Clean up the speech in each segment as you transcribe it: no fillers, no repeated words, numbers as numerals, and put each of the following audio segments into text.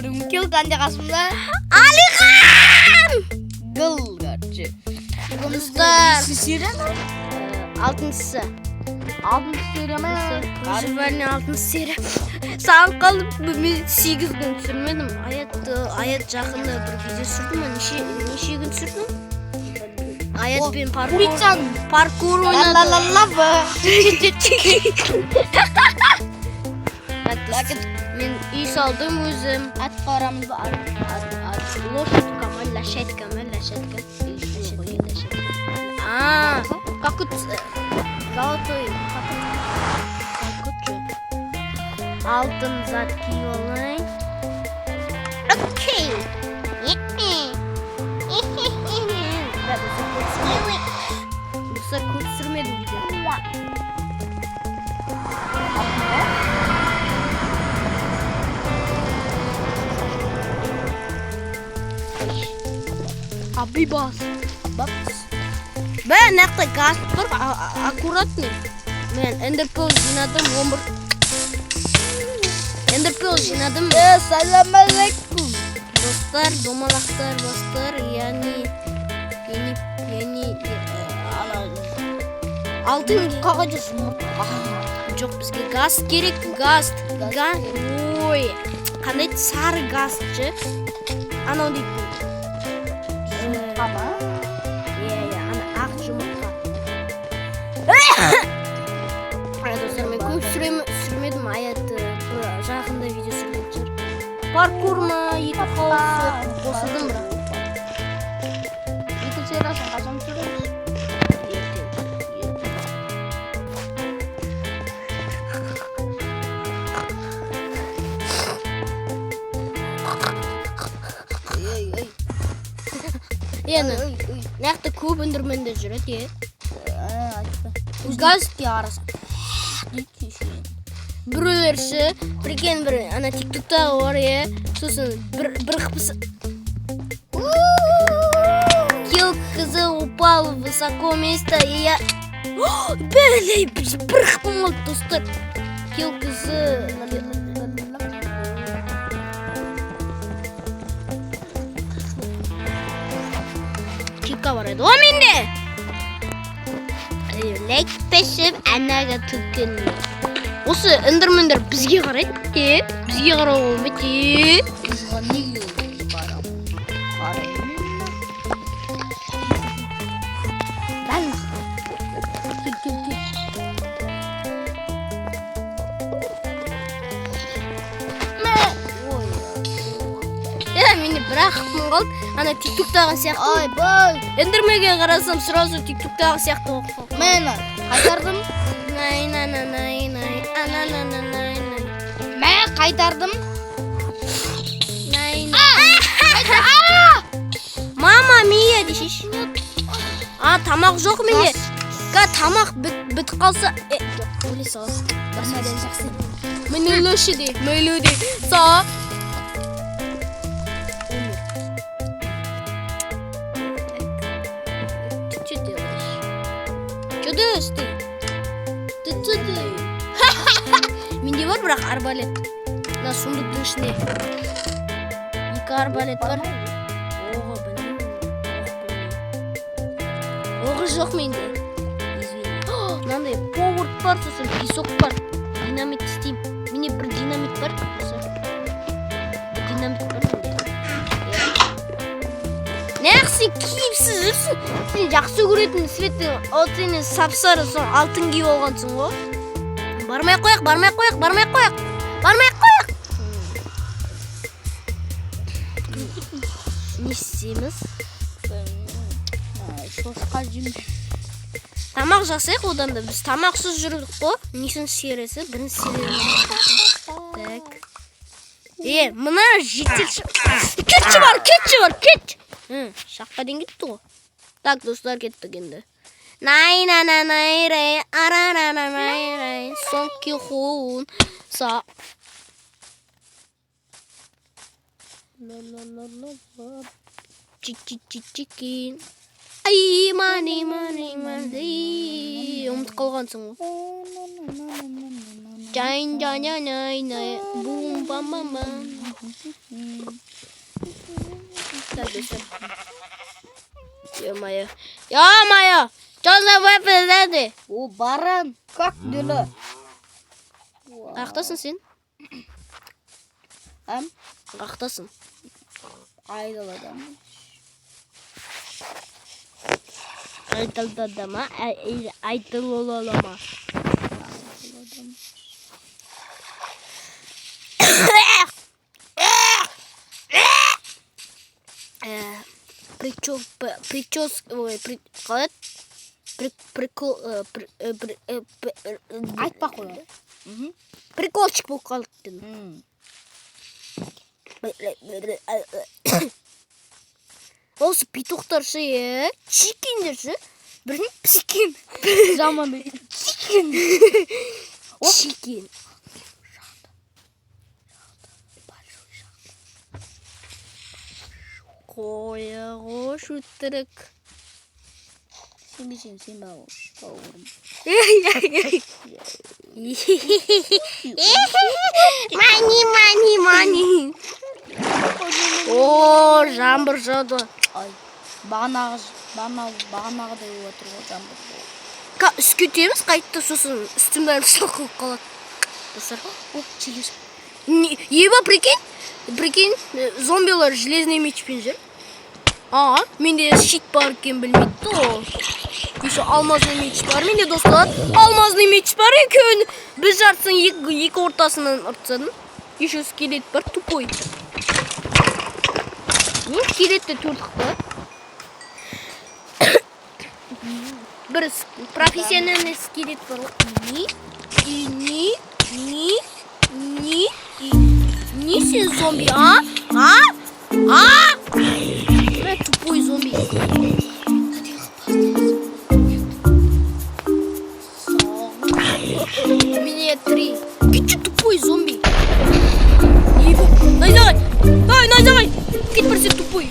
Mungkin kanca kasımda Alihan! gıl gerçi. Dostlar. Altıncısı. Altıncı serime. Süper'in 6. seri. Sağ kalıp 8 gün sürmedim. Hayat жақында bir video sürdüm. Неше gün sürdüm? Hayat benim parkur oynadı. La. Men үй салдым өзім. At qaramız var. Лошадка, лошадка. Как тут золотой. Алтын зат киіп алайын. Окей. Бұса көп сүрмедім видео. Abi bas. Ben nekte gaz tur аккуратный. Men Enderpearl жинадым 11. Enderpearl жинадым. Selamünaleyküm. Dostlar, домалақтар, достар, яғни алтын Қағажы жұмыр. жоқ, бізге газ керек, газ. Ой, қандай сары газчы. Анау дейді. Ama. Ана ақ жұмыртқа. Достар, мен көп сүрмедім, аятты жақында видео сүрген шығар. Паркур ма, екі қауысы қосылдым бірақ. Екінші сериясын қашан түсіреміз? Яны, нәқті көп өндірменде жүреді, газ Gazete arasın. біреулерші, прикинь бір, ана тиктоктағы бар, сосын бір қыпысы. Кил кызы упал в высоко место, и я... Бәлей, бір қыпым олды, достар. Кил кызы... Килка бар еді, о менде! Лек пешіп, әнәға түккен. Осы эндермендер бізге қарайды, бізге қарау болмайды. Uzman ne yiyor? Karam. Ben mi? Мені бір-ақ қыпым қалды, ана тиктоктаған сияқты. Ay boy. Эндермеге қарасам, сразу тиктоктағы сияқты оқып. Men kaytardım. Ben kaytardım. Мама, мия дешеш. Тамақ жоқ менде. Тамақ бітіп қалса, өле сау. Basmadan жақсы. Мен өлеші де, мөлі де. Сау. Ты что делаешь? Что делаешь ты? Ты что делаешь? Менде бар бірақ арбалет. Мына сундықтың ішінде. 2 арбалет бар. Оғы білмеймін. Оғы жоқ менде. Мынандай повард бар, сосын песок бар. Динамит істеймін. Менде бір динамит бар. Динамит бар менде. Нәқсі киіпсіз жүрсің. Сен жақсы көретін светтің, ол сені сапсары сон алтын киіп алғансың ғой. Бармай қояқ. Не істейміз? Шошқа жеміш. Тамақ жасайық одан да. Біз тамақсыз жүрдік қой. Нешінші сериясы? Бірінші сериясы. Так. Мына жетекші. Кетші бар. Шаққа ден кетті ғой. Так, достар, кеттік енді. Най-на-на-най-рай, ара-на-на-най-рай, сонки хуун, са. Чик-чик-чик-чикин. Ай, мани. Ұмытып қалғансың ғой. Жайн-жайн-жайн-жайн, бум-бам-бам-бам. Ё-моё. Ё-моё. Что за выпадали? О, баран. Как дела? Қаяқтасың сен? Ам? Қаяқтасың? Айдаладан. Айтылдада ма? Айтылолала ма? Қалай? Прикол... Айтпа қой. Приколчик болып қалды дедім. Осы петухтар ше, чикендер ше, бірін псикен. Жаман чикен. Чикен. Қоя қош өттірік. Сенбесең сен бауырым. Мани. О, жаңбыр жауды. Ай, бағанағыдай отыр ғой жаңбыр. Үске өтеміз қайтты, сосын үстім бәрін шалқылып қалады. Достар, О, челес. еба, прикинь, зомбилар железный мечпен жүр. Менде щит бар екен білмейді о. Еще алмазный меч бар. Менде достар, алмазный меч бар екен. Біз жартысын екі ортасынан ұртсадым. Еще скелет бар, тупой. Не скелетті төртіқті. Бір профессиональный скелет бар. Не сен зомби, Тупой зомби. У меня 3. Ты че тупой зомби? Найзағай! Кет бір сен тупой.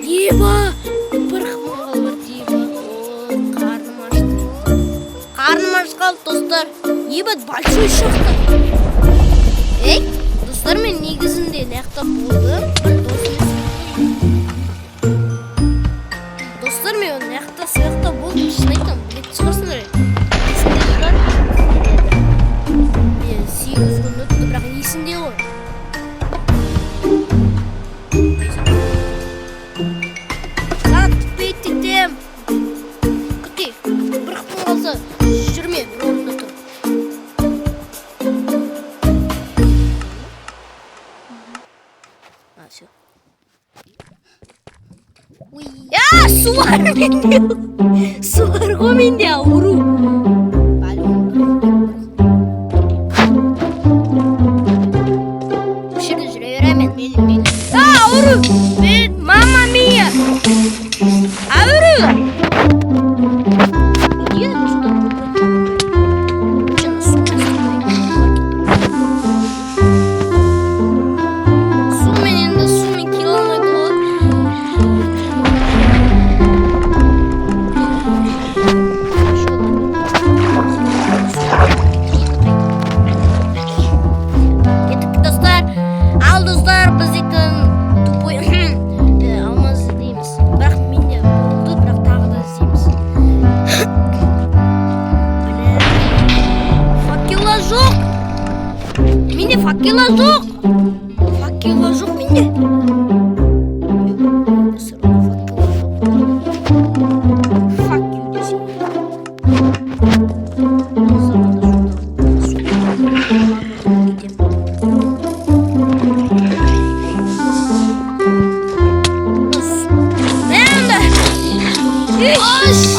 Еба! Бір қымал бар деба. Қарным ашқалды, достар. Еба, большой шақты. Достар, мен негізінде ләқта болдым. Достар, мен ләқта саяқта болдым. Шын айтам, білет шығарсыңдар. Мен 8 күн өтті, бірақ есімде ғой. Саған түпейт етем. Күте, бір қыпын қалса жүрме, бір орында тұр. Все. Суар ғой менде ауру. Бұл жерде жүре беремін. Ауру! Мама мия! Ауру! Факела жоқ менде.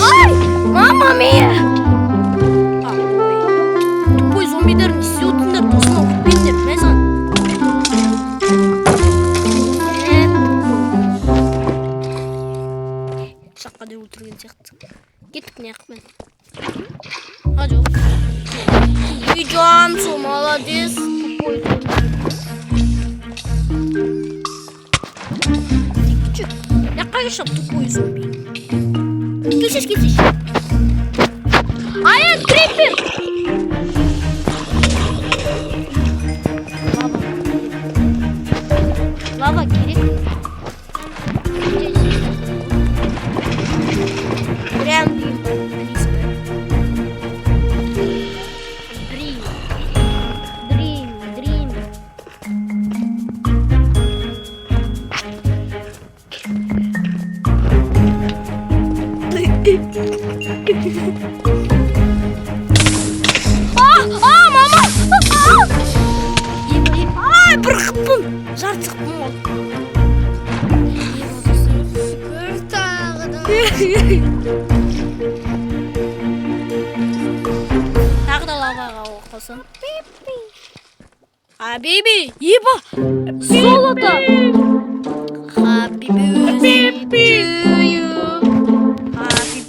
Ай! Мама мия! Тупой зомбидер не істеп отырсыңдар, тосына өтпеңдер, мәзан. Жаққа деп өлтірген сияқты. Кеттік не ақмен. Жоқ. Жан, сол молодец. Жаққа кешіп тупой зомби. Келсеш. Аян, креппер! Жарсықпын болды. Бір тағыда. Тағы да лаваға қосын. Habibi, еба, золото. Happy birthday to you. Happy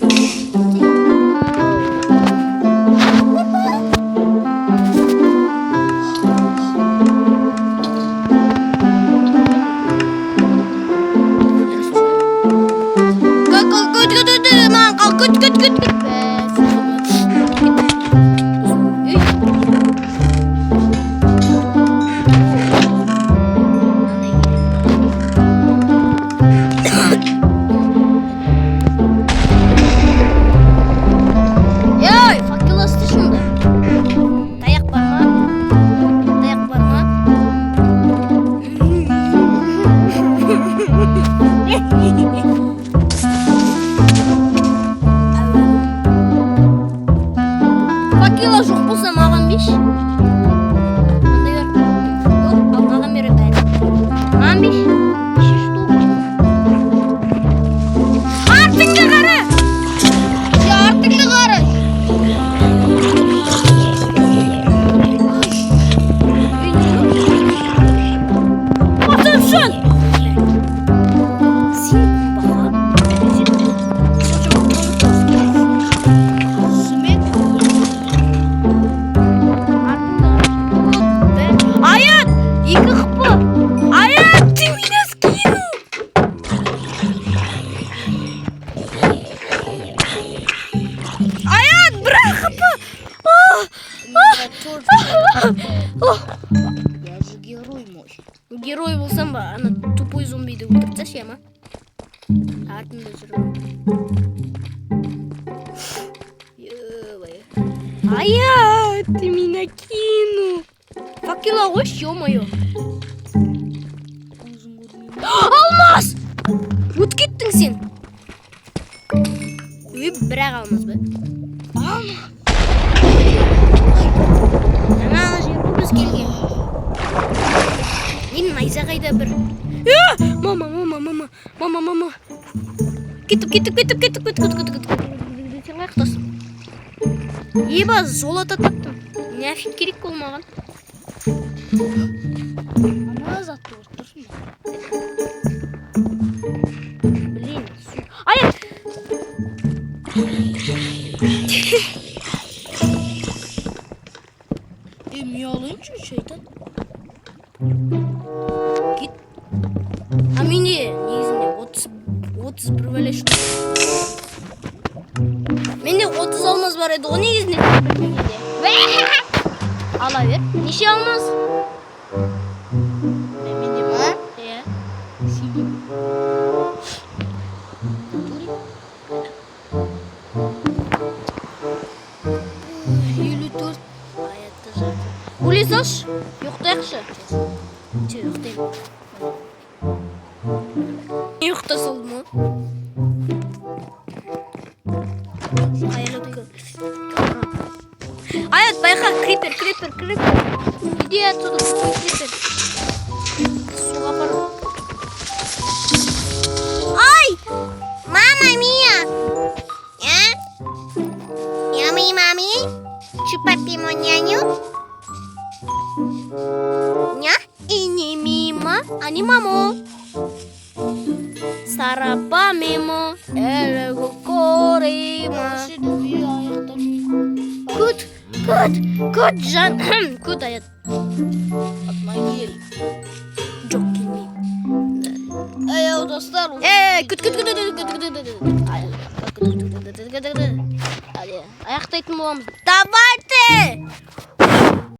Факела жоқ болса маған берші. Мындай бер. Жоқ, ал маған бере бәрі. Маған берші. 5 штук. Артыңды қара. Артыңды қара. Attention. Я же герой мой. Герой болсам ба, ана тупой зомбиді өлтіріп тасташы ма? Артында жүрмін. Аят, ты меня кинул. Факела қойшы, ё-моё. Алмаз! Өт кеттің сен. Бірақ алмаз ба? Ана жерге біз келген. Мен найзағайда бір. Мама. Кеттіп. Сен қаяқтасың? Еба, золото таптым. Нафиг керек болмаған. Ана затты отырсын. Блин, аят! Мен алайыншы шайтан. Кет. А менде негізінде 31 бәлеш. Менде 30 алмаз бар еді, ғой негізінде. Ала бер. Неше алмаз? Менде ма? Иә. Аятты жарты. Улезаш? Ұйықтайықшы. Ұйықтайын. Ұйықта солды ма? Аят, байқа, крипер. Иди отсюда, крипер. Суға апару. Ай! Мама мия! Мами? Чупапи мо няню? Ня? И не мимо, а не мамо. Сарапа мимо, элего коримо. Кут, жан. Кут, аят. Атмайгел. Жоқ келмей. Эй, достар. Кут. Аяқтайтын боламыз. Давайте!